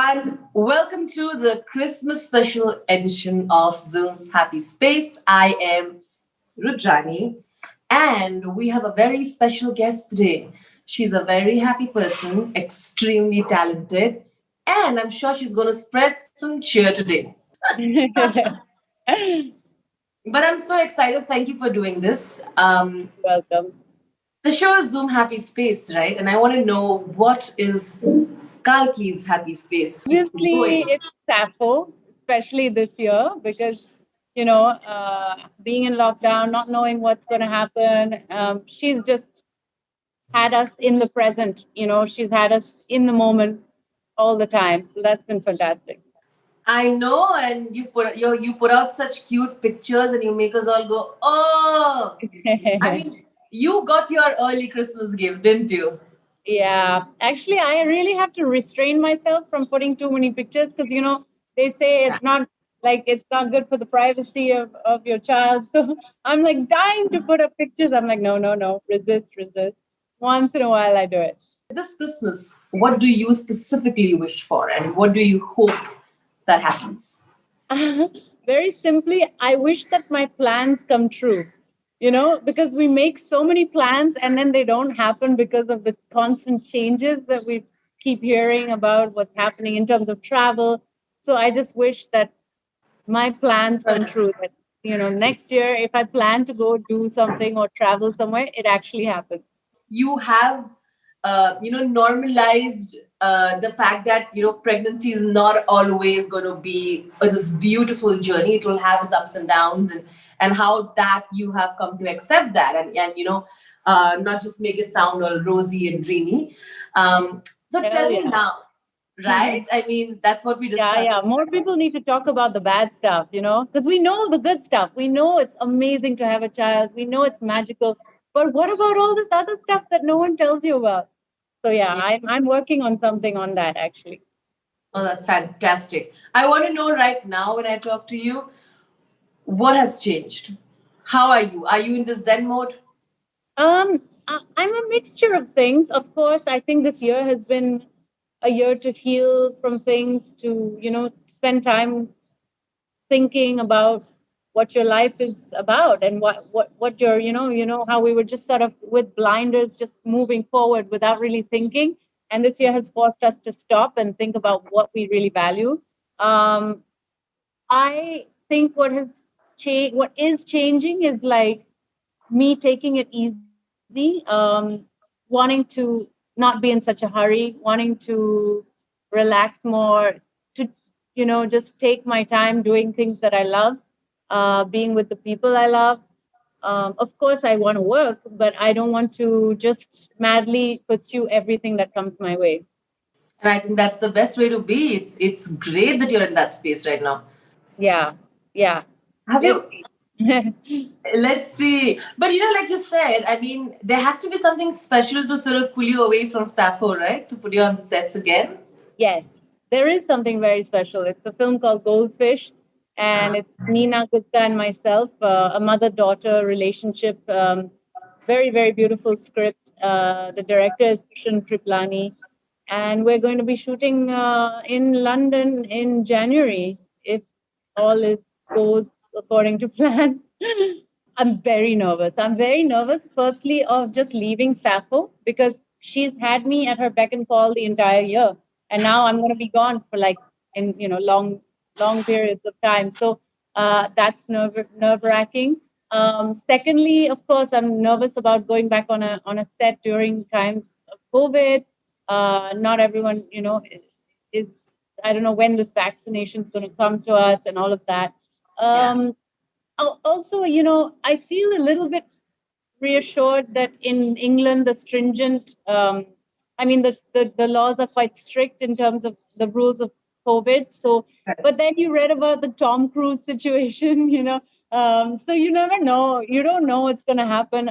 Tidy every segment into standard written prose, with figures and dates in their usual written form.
everyone. Welcome to the Christmas special edition of Zoom's Happy Space. I am Rudrani, and we have a very special guest today. She's a very happy person, extremely talented, and I'm sure she's going to spread some cheer today. But I'm so excited. Thank you for doing this. Welcome. The show is Zoom Happy Space, right? And I want to know what is Kalki's Happy Space keeps me Obviously, going. it's Sappho, especially this year, because being in lockdown, not knowing what's going to happen, she's just had us in the present. She's had us in the moment all the time. So that's been fantastic. I know, and you put out such cute pictures, and you make us all go, oh! I mean, you got your early Christmas gift, didn't you? Yeah, actually, I really have to restrain myself from putting too many pictures because they say it's not good for the privacy of your child. So I'm like dying to put up pictures. I'm like, no, no, no, resist. Once in a while, I do it. This Christmas, what do you specifically wish for, and what do you hope that happens? Very simply, I wish that my plans come true. Because we make so many plans and then they don't happen because of the constant changes that we keep hearing about what's happening in terms of travel. So I just wish that my plans come true. That next year, if I plan to go do something or travel somewhere, it actually happens. You have normalized the fact that pregnancy is not always going to be this beautiful journey. It will have its ups and downs, and how that you have come to accept that, and not just make it sound all rosy and dreamy. So tell Hell me yeah. now, right? I mean, that's what we Yeah. discussed. More people need to talk about the bad stuff, because we know the good stuff. We know it's amazing to have a child. We know it's magical. But what about all this other stuff that no one tells you about? So yeah, I'm working on something on that actually. Oh, that's fantastic. I want to know right now when I talk to you, what has changed? How are you? Are you in the Zen mode? I'm a mixture of things. Of course, I think this year has been a year to heal from things, to spend time thinking about what your life is about and what your how we were just sort of with blinders just moving forward without really thinking, and this year has forced us to stop and think about what we really value. um, I think what is changing is like me taking it easy, wanting to not be in such a hurry, wanting to relax more, to just take my time doing things that I love, being with the people I love. Of course, I want to work, but I don't want to just madly pursue everything that comes my way. And I think that's the best way to be. It's great that you're in that space right now. Yeah, yeah. Have Let's you? see. Let's see. But like you said, I mean, there has to be something special to sort of pull you away from Sappho, right? To put you on sets again. Yes, there is something very special. It's a film called Goldfish, and it's Nina Gupta and myself, a mother daughter relationship. Very, very beautiful script. The director is Kishan Kriplani, and we're going to be shooting in London in January if all is goes according to plan. I'm very nervous. I'm very nervous, firstly, of just leaving Sappho because she's had me at her beck and call the entire year. And now I'm going to be gone for like in, long periods of time. So that's nerve wracking. Secondly, of course, I'm nervous about going back on a set during times of COVID. Not everyone, is, I don't know when this vaccination is going to come to us and all of that. Yeah. Also, I feel a little bit reassured that in England, the stringent, I mean, the laws are quite strict in terms of the rules of COVID. So, but then you read about the Tom Cruise situation, so you never know. You don't know what's going to happen.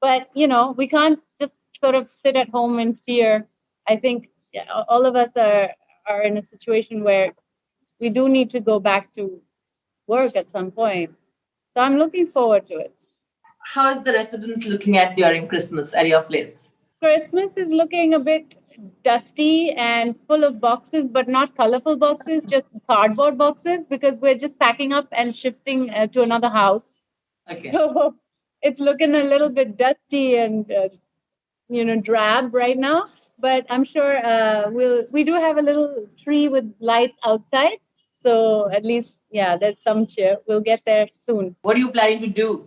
But, we can't just sort of sit at home in fear. I think yeah, all of us are in a situation where we do need to go back to work at some point. So I'm looking forward to it. How is the residents looking at during Christmas at your place? Christmas is looking a bit dusty and full of boxes, but not colorful boxes, just cardboard boxes, because we're just packing up and shifting to another house. Okay. So it's looking a little bit dusty and drab right now. But I'm sure we do have a little tree with lights outside, so at least there's some cheer. We'll get there soon. What are you planning to do?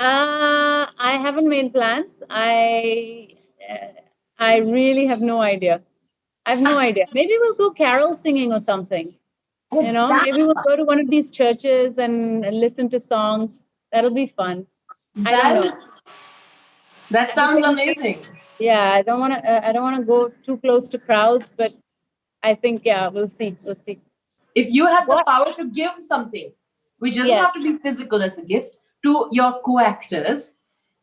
I haven't made plans. I really have no idea. I have no idea. Maybe we'll go carol singing or something. Oh, Maybe we'll go to one of these churches and listen to songs. That'll be fun. I don't know. That sounds amazing. Yeah, I don't want to. I don't want to go too close to crowds, but I think we'll see. We'll see. If you had the power to give something, which doesn't have to be physical as a gift, to your co-actors,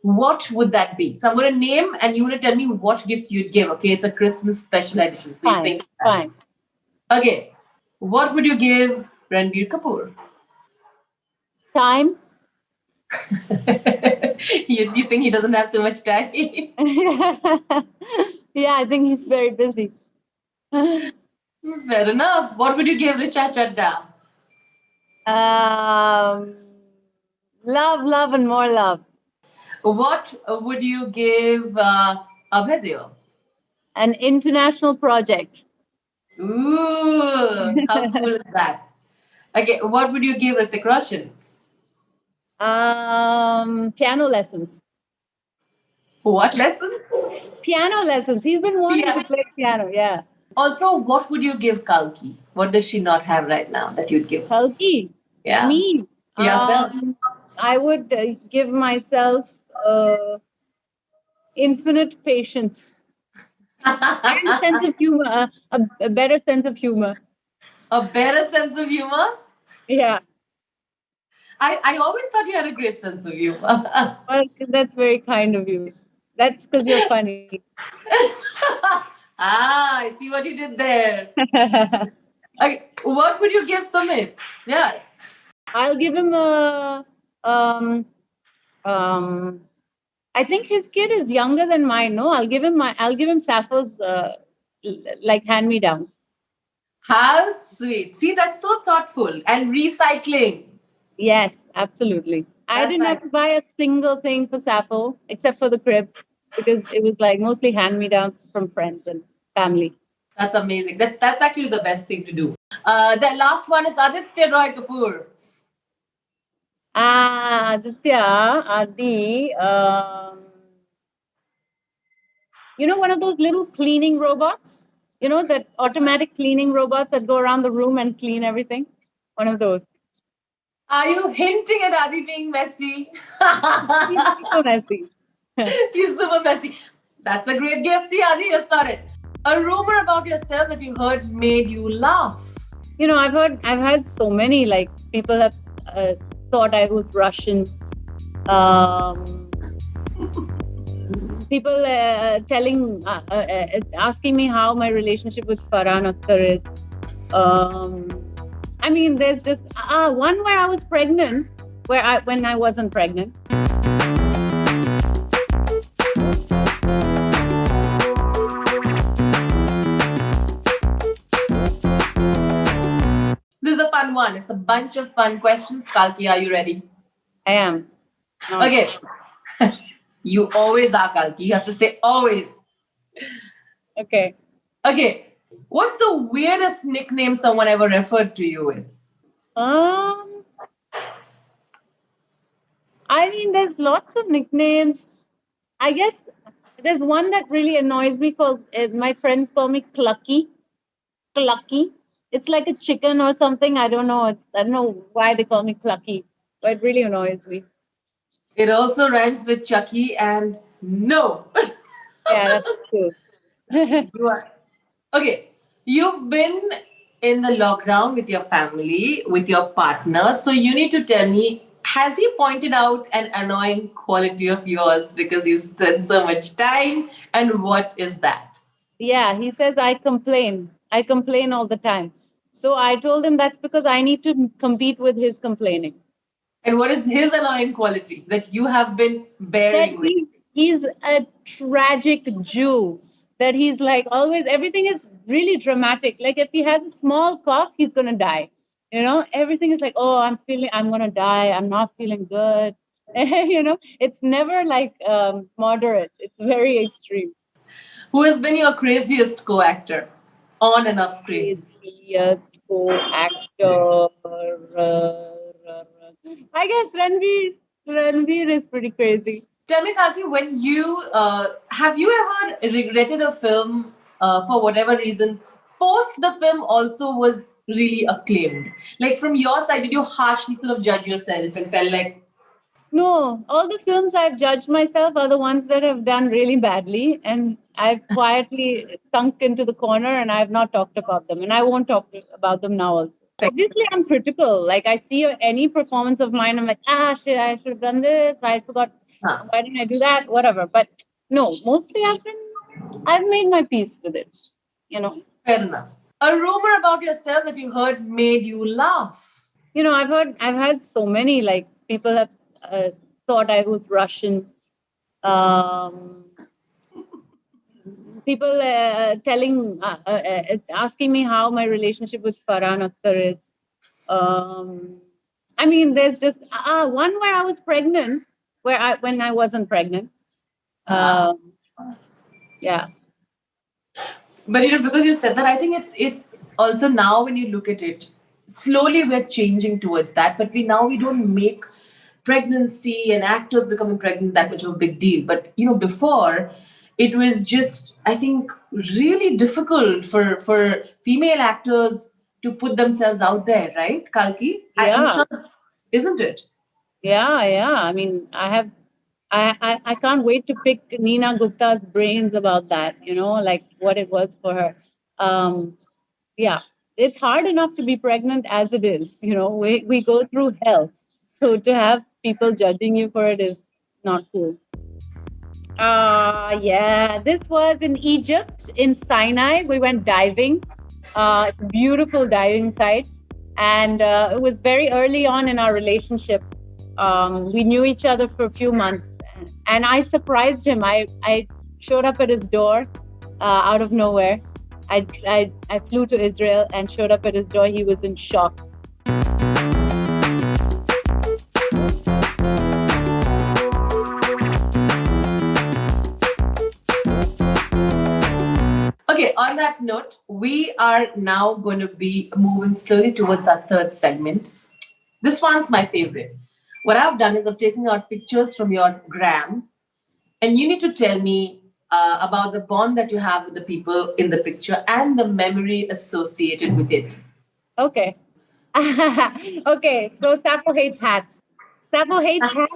what would that be? So I'm going to name, and you're going to tell me what gift you'd give. Okay, it's a Christmas special edition. So you think fine. Okay, what would you give Ranbir Kapoor? Time. you think he doesn't have too much time? Yeah, I think he's very busy. Fair enough. What would you give Richa Chadda? Love, and more love. What would you give Abhay? An international project. Ooh, how cool is that? Okay, what would you give Hrithik Roshan? Piano lessons. What lessons? Piano lessons. He's been wanting to play piano, yeah. Also, what would you give Kalki? What does she not have right now that you'd give? Kalki? Yeah. Me? Yourself? I would give myself infinite patience. And a sense of humor, a better sense of humor. A better sense of humor? Yeah. I always thought you had a great sense of humor. Well, that's very kind of you. That's because you're funny. I see what you did there. Okay, what would you give Sumit? Yes. I'll give him a I think his kid is younger than mine. No, I'll give him Sappho's like hand-me-downs. How sweet. See, that's so thoughtful. And recycling. Yes, absolutely. I didn't have to buy a single thing for Sappho except for the crib, because it was like mostly hand-me-downs from friends and family. That's amazing. That's actually the best thing to do. The last one is Aditya Roy Kapoor. Aditya, Adi, one of those little cleaning robots, that automatic cleaning robots that go around the room and clean everything. One of those. Are you hinting at Adi being messy? He's super messy. He's super messy. That's a great gift. See, Adi, you saw it. A rumor about yourself that you heard made you laugh. I've heard so many, like, people have thought I was Russian. People asking me how my relationship with Farhan Akhtar is. I mean, there's just one where I was pregnant, when I wasn't pregnant. This is a fun one. It's a bunch of fun questions. Kalki, are you ready? I am. No. Okay. You always are, Kalki. You have to say always. Okay. Okay. What's the weirdest nickname someone ever referred to you with? I mean, there's lots of nicknames. I guess there's one that really annoys me called, my friends call me Clucky. Clucky. It's like a chicken or something. I don't know. I don't know why they call me Clucky, but it really annoys me. It also rhymes with Chucky and no. Yeah, that's true. You are. Okay. You've been in the lockdown with your family, with your partner. So you need to tell me, has he pointed out an annoying quality of yours because you spend so much time? And what is that? Yeah, he says I complain. I complain all the time. So I told him that's because I need to compete with his complaining. And what is his annoying quality that you have been bearing with? He's a tragic Jew. that he's like always, everything is really dramatic. Like if he has a small cough, he's going to die. Everything is like, oh, I'm going to die. I'm not feeling good. It's never like moderate. It's very extreme. Who has been your craziest co-actor on and off screen? Craziest co-actor. I guess Ranbir is pretty crazy. Tell me, Kalki, when you have you ever regretted a film for whatever reason? Post the film also was really acclaimed. Like from your side, did you harshly sort of judge yourself and felt like, No, all the films I've judged myself are the ones that have done really badly, and I've quietly sunk into the corner and I've not talked about them, and I won't talk about them now also. Obviously, I'm critical. Like I see any performance of mine, I'm like, shit, I should have done this. I forgot. huh, Why didn't I do that? Whatever. But no, mostly I've made my peace with it. fair enough? A rumor about yourself that you heard made you laugh. I've had so many, like people have thought I was Russian. Um, People asking me how my relationship with Farhan Akhtar is. I mean, there's just one where I was pregnant, when I wasn't pregnant. Ah. Yeah. But because you said that, I think it's also now when you look at it, slowly we're changing towards that. But we don't make pregnancy and actors becoming pregnant that much of a big deal. But before it was just, I think, really difficult for female actors to put themselves out there, right, Kalki? I'm Yeah. sure, isn't it? Yeah. I mean, I can't wait to pick Neena Gupta's brains about that, like what it was for her. Yeah, it's hard enough to be pregnant as it is. We go through hell. So to have people judging you for it is not cool. Yeah, this was in Egypt, in Sinai. We went diving. It's a beautiful diving site. And it was very early on in our relationship. We knew each other for a few months. And I surprised him. I showed up at his door out of nowhere. I flew to Israel and showed up at his door. He was in shock. Okay, on that note, we are now going to be moving slowly towards our third segment. This one's my favorite. What I've done is I've taken out pictures from your gram, and you need to tell me about the bond that you have with the people in the picture and the memory associated with it. Okay. Okay, so Sappho hates hats. Sappho hates hats,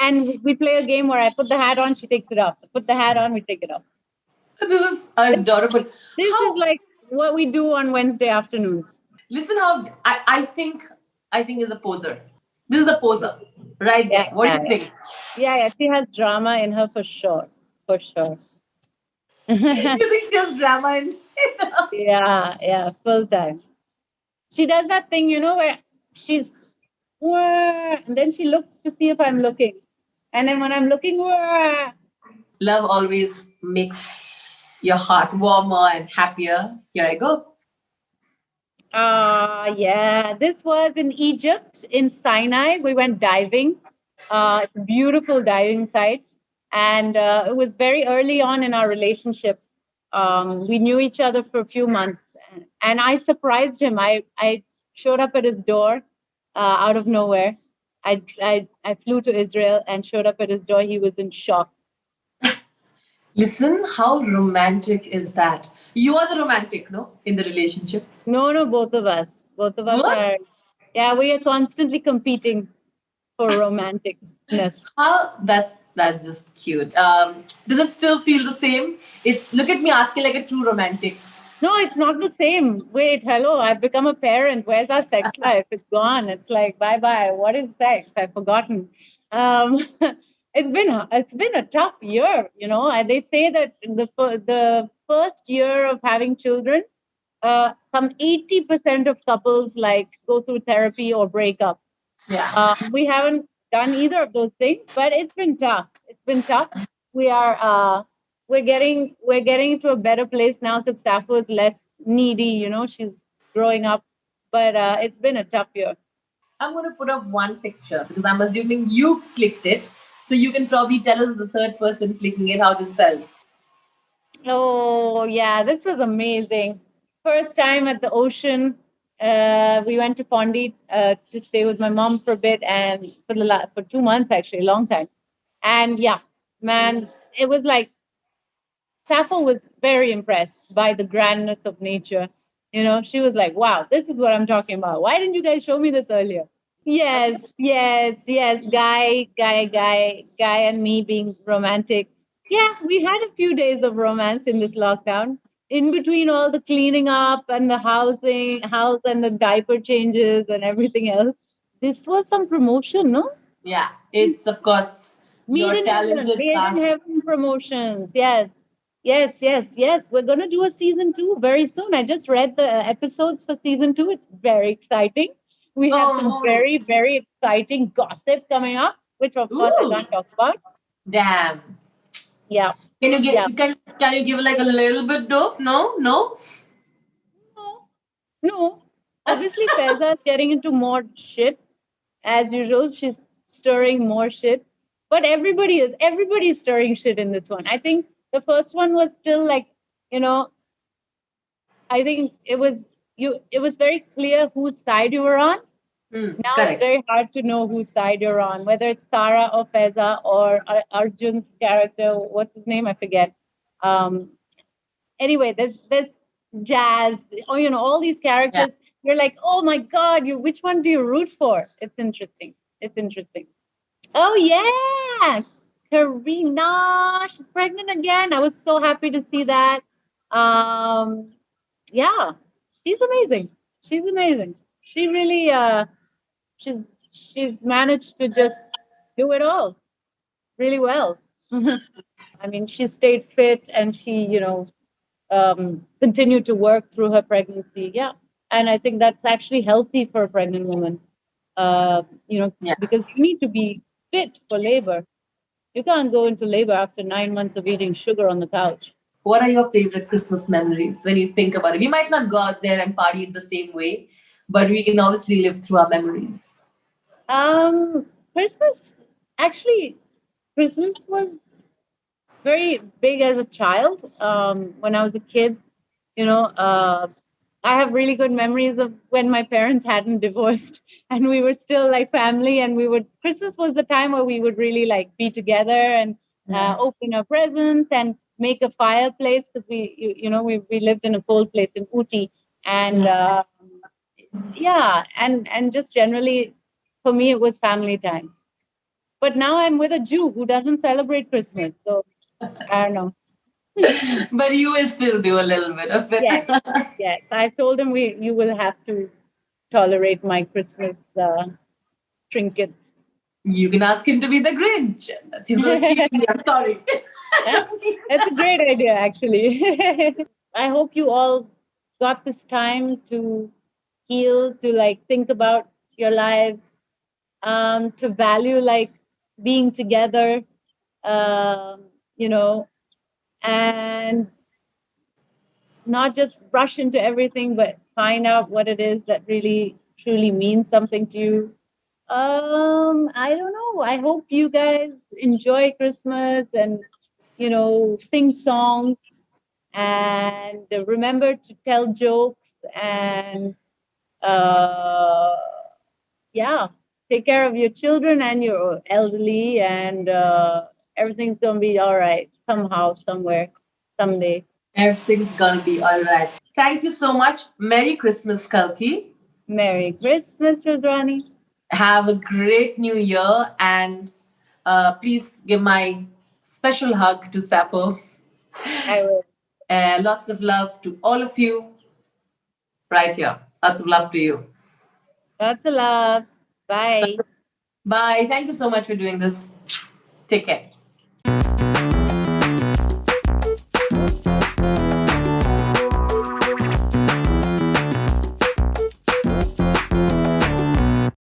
and we play a game where I put the hat on, she takes it off. I put the hat on, we take it off. This is adorable. This is like what we do on Wednesday afternoons. Listen, how I think is a poser. This is a poser, right there. What do you think? Yeah, she has drama in her for sure. For sure. You think she has drama in? Yeah, full time. She does that thing, where she's, and then she looks to see if I'm looking. And then when I'm looking, Love always makes your heart warmer and happier. Here I go. Yeah, this was in Egypt, in Sinai. We went diving. It's a beautiful diving site. And it was very early on in our relationship. We knew each other for a few months. And I surprised him. I showed up at his door out of nowhere. I flew to Israel and showed up at his door. He was in shock. Listen, how romantic is that? You are the romantic, no, in the relationship. No, both of us. Both of us What? are. Yeah, we are constantly competing for romanticness. How that's just cute. Does it still feel the same? It's look at me asking like a true romantic. No, it's not the same. Wait, hello, I've become a parent. Where's our sex life? It's gone. It's like bye bye. What is sex? I've forgotten. It's been a tough year. And they say that the first year of having children, some 80% of couples like go through therapy or break up. Yeah. We haven't done either of those things, but it's been tough. We are we're getting to a better place now because Sappho is less needy. She's growing up, but it's been a tough year. I'm going to put up one picture because I'm assuming you clicked it. So you can probably tell us the third person clicking it how this felt. Oh yeah, this was amazing. First time at the ocean. We went to Pondi to stay with my mom for a bit, and for 2 months actually, a long time. And yeah, man, it was like Sappho was very impressed by the grandness of nature. She was like, "Wow, this is what I'm talking about. Why didn't you guys show me this earlier?" Yes, yes, yes. Guy, and me being romantic. Yeah, we had a few days of romance in this lockdown. In between all the cleaning up and the house and the diaper changes and everything else. This was some promotion, no? Yeah, it's of course Made your in heaven, talented made in cast. heaven promotions. Yes, yes, yes, yes. We're gonna do a season two very soon. I just read the episodes for season two. It's very exciting. We have some Oh, very, very exciting gossip coming up, which of course I ooh, can't talk about. damn. Yeah, Can you yeah. get can you give like a little bit dope? No, no. No, no. Obviously, Faiza's getting into more shit as usual. She's stirring more shit. But everybody's stirring shit in this one. I think the first one was still like, you know, I think it was very clear whose side you were on. Now it's Correct. very hard to know whose side you're on, whether it's Tara or Feza or Arjun's character. What's his name? I forget. Um, anyway, there's Jazz. Oh, all these Yeah. characters. You're like, oh my god, which one do you root for? It's interesting. It's interesting. Oh yeah, Karina, she's pregnant again. I was so happy to see that. Um, yeah, she's amazing. She's amazing. She really she's she's managed to just do it all really well. I mean, she stayed fit and she, continued to work through her pregnancy. Yeah, and I think that's actually healthy for a pregnant woman. Yeah. Because you need to be fit for labor. You can't go into labor after 9 months of eating sugar on the couch. What are your favorite Christmas memories when you think about it? We might not go out there and party in the same way, but we can obviously live through our memories. Christmas, actually, Christmas was very big as a child. When I was a kid, you know, I have really good memories of when my parents hadn't divorced and we were still like family. And Christmas was the time where we would really like be together and open our presents and make a fireplace because we lived in a cold place in Uti. And yeah, and just generally for me, it was family time. But now I'm with a Jew who doesn't celebrate Christmas. So I don't know. But you will still do a little bit of it. Yes, yes. I told him you will have to tolerate my Christmas trinkets. You can ask him to be the Grinch. He's going to keep me. I'm sorry. That's a great idea, actually. I hope you all got this time to heal, to like think about your lives, to value like being together, um, you know, and not just rush into everything, but find out what it is that really truly means something to you. I don't know. I hope you guys enjoy Christmas and sing songs and remember to tell jokes and uh, yeah, take care of your children and your elderly and everything's gonna be all right somehow, somewhere, someday. Everything's going to be all right. Thank you so much. Merry Christmas, Kalki. Merry Christmas, Rudrani. Have a great new year. And please give my special hug to Sappho. I will. Lots of love to all of you right here. Lots of love to you. Lots of love. Bye. Bye. Thank you so much for doing this. Take care.